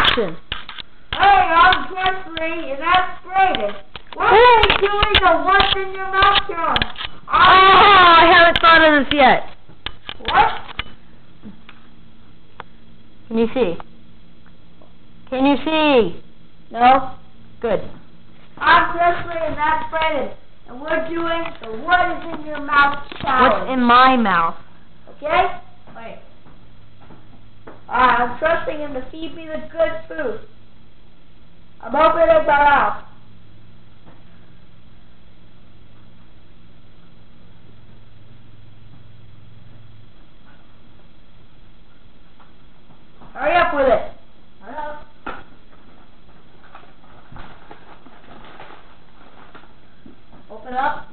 action. Hey, I'm Presley, and that's Brayden. What are you doing the what's in your mouth challenge? I haven't thought of this yet. What? Can you see? Can you see? No? Good. I'm Presley, and that's Brayden. And we're doing the what is in your mouth challenge. What's in my mouth? Okay? Wait. I'm trusting him to feed me the good food. I'm opening my mouth. Hurry up with it. Hurry up. Open up.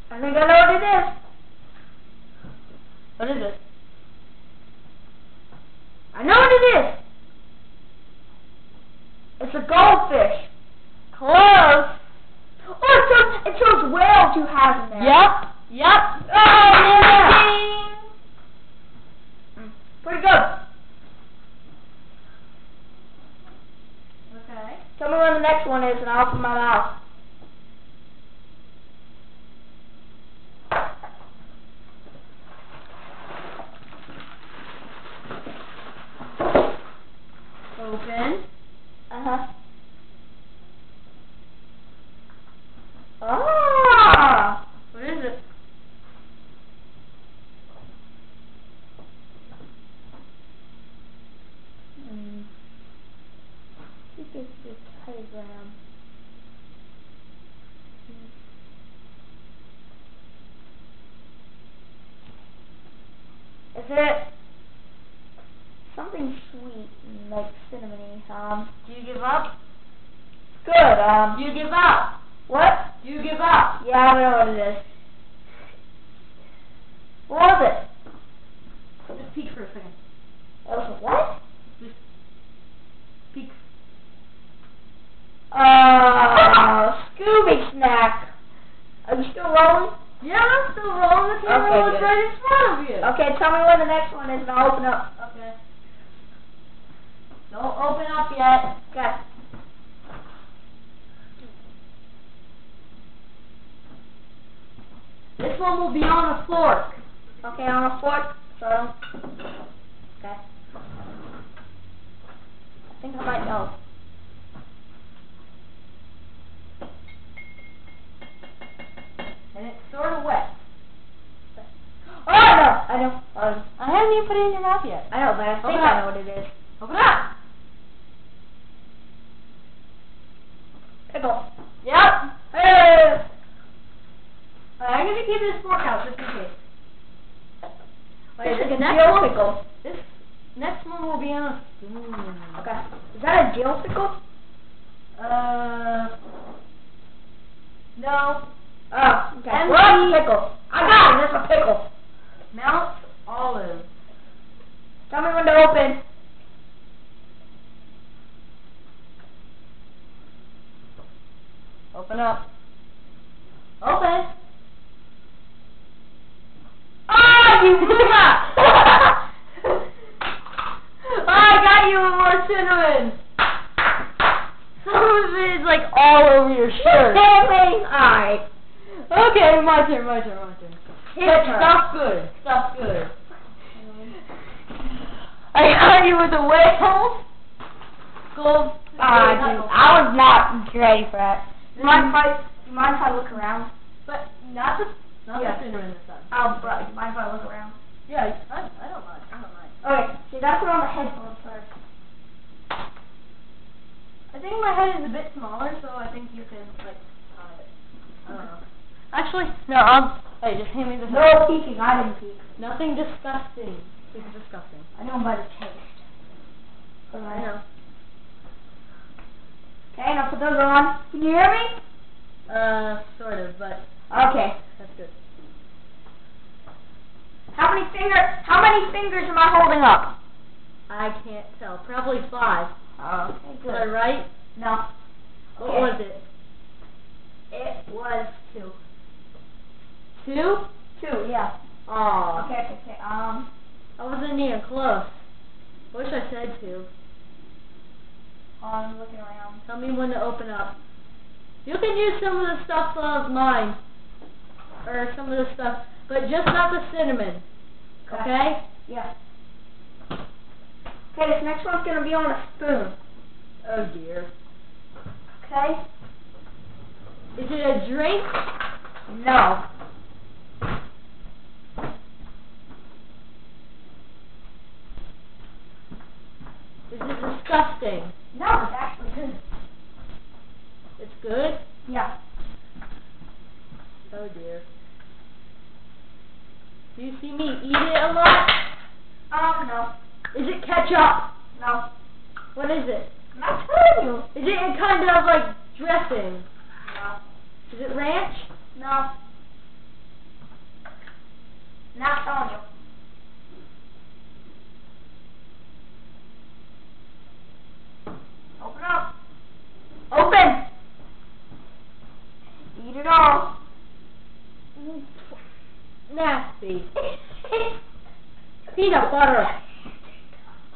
I think I know what it is. What is it? I know what it is. It's a goldfish. Close. Oh, it shows whales you have in there. Yep. Oh, yeah. Pretty good. Okay. Tell me when the next one is and I'll open my mouth. Open. Uh-huh. Ah! What is it? This is a telegram. Is it something sweet, like cinnamony? Do you give up? Good. Do you give up? What? Do you give up? Yeah, I know what it is. What was it? Just peek for a second. It was a what? Just peek. Scooby snack. Are you still rolling? Yeah, I'm still rolling. The camera Okay, was good. right in front of you. Okay, tell me when the next one is and I'll open up. Okay. Don't open up yet. Okay. This one will be on a fork. Okay, on a fork. So I don't... Okay. I think I might know. And it's sort of wet. Oh, I know. I haven't even put it in your mouth yet. I know, but I think Open I up. know what it is. Open up. Pickle. Yep. Hey! I'm going to keep this fork out just in case. Wait, is it a Next dill one- pickle? This next one will be on a spoon. Okay. Is that a dill pickle? No. Oh, okay. And What's a the- pickle? I got it. That's a pickle. Mount Olive. Tell me when to open. Open up. Open. Oh, you blew that! I got you one more cinnamon. Some of it is like all over your shirt. Alright. Okay, my turn. His But turn. stuff good. I got you with a whale. Gold. Dude, I was not ready for that. Do you mind if I look around? But not the Yeah. cinnamon this time. Oh, but do you mind if I look around? Yeah, I don't mind. Okay, see, that's put on the headphones first. I think my head is a bit smaller, so I think you can like tie it. I don't know. Actually, no. Hey, just hand me this. No peeking, I didn't peek. Nothing disgusting. It's disgusting. I know by the taste. I know. Okay, now put those on. Can you hear me? Sort of, but Okay. that's good. How many fingers am I holding up? I can't tell. Probably 5. Okay, Was I right? No. What Okay. was it? It was 2. 2? 2, yeah. Aw. Okay. I wasn't even close. Wish I said to. I'm looking around. Tell me when to open up. You can use some of the stuff of mine. Or some of the stuff. But just not the cinnamon. Okay? Yeah. Okay, this next one's gonna be on a spoon. Oh dear. Okay? Is it a drink? No. Is it disgusting? No, it's actually good. It's good? Yeah. Oh dear. Do you see me eat it a lot? No. Is it ketchup? No. What is it? I'm not telling you. Is it kind of like dressing? No. Is it ranch? No. Not telling you. Open up. Open. Eat it all. Nasty. Peanut butter.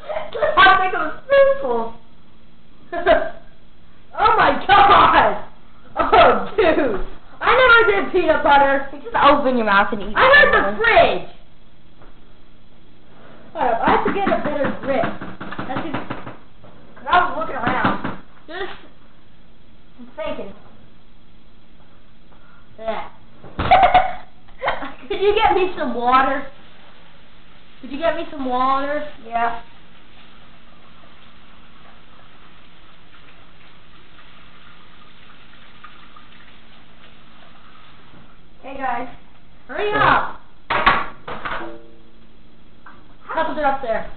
I think it was spoonful. Oh my god! Oh dude! I never did peanut butter. You just open your mouth and eat it. I heard the fridge! Hold up, I have to get a better grip. That's just, Cause I was looking around. just I'm thinking. that. Could you get me some water? Could you get me some water? Yeah. Hey guys. Hurry up! Cups are up there.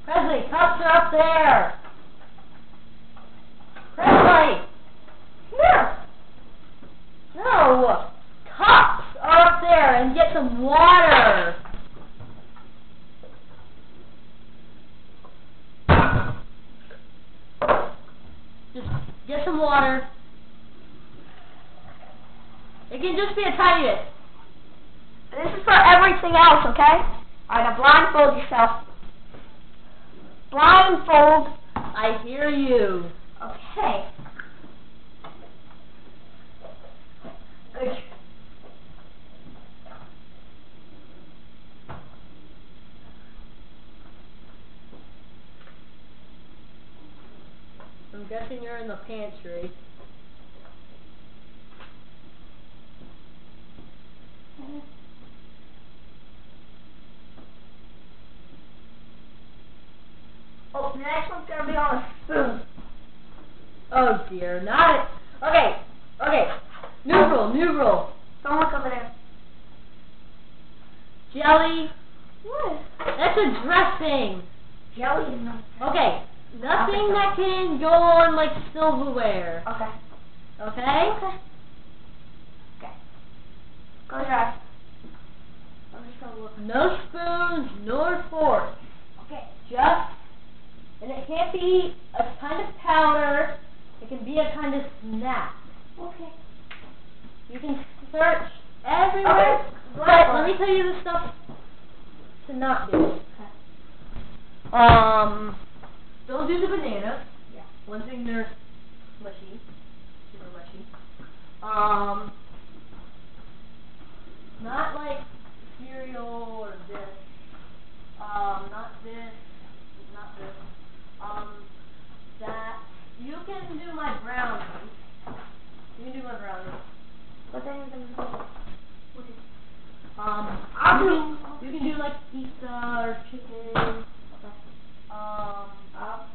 Presley, cups are up there! Presley! Here. No! Cups are up there and get some water! Just get some water. It can just be a tiny bit. This is for everything else, okay? Alright, now blindfold yourself. Blindfold. I hear you. Okay. Good. I'm guessing you're in the pantry. Oh, the next one's gonna be on a spoon. Oh dear, not it. Okay. New rule. Don't look over there. Jelly. What? That's a dressing. Jelly is not. Okay. Nothing Okay. that can go on like silverware. Okay. Okay? Okay. Close your eyes. I'm just gonna look. No spoons, nor forks. Okay. And it can't be a kind of powder. It can be a kind of snack. Okay. You can search everywhere. Okay. But let me tell you the stuff to not do. Okay. Don't do the bananas. Yeah. One thing, they're mushy. Super mushy. Not like cereal or this. Not this. Not this. That. You can do my brownies. But then you're gonna. You can do like pizza or chicken.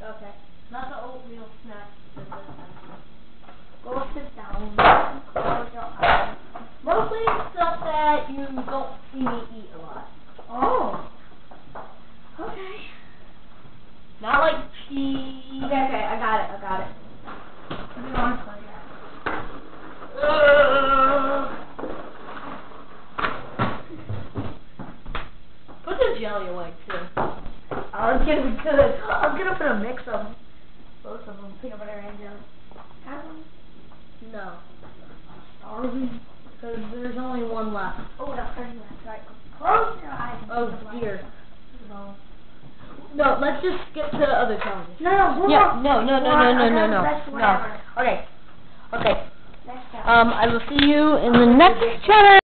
Okay. Not the oatmeal snacks. Go sit down. Close your eyes. Mostly stuff that you don't see me eat a lot. Oh. Okay. Not like cheese. Okay, I got it. What do you want to play at? Put the jelly away too. Oh, it's gonna be good. I'm gonna put a mix of both of them, peanut butter and jelly. Have one? No. Starving. because there's only one left. Oh, that's right. Close your eyes. Oh dear. No, let's just get to the other challenges. No. No. Okay. Let's go. I will see you in the next challenge.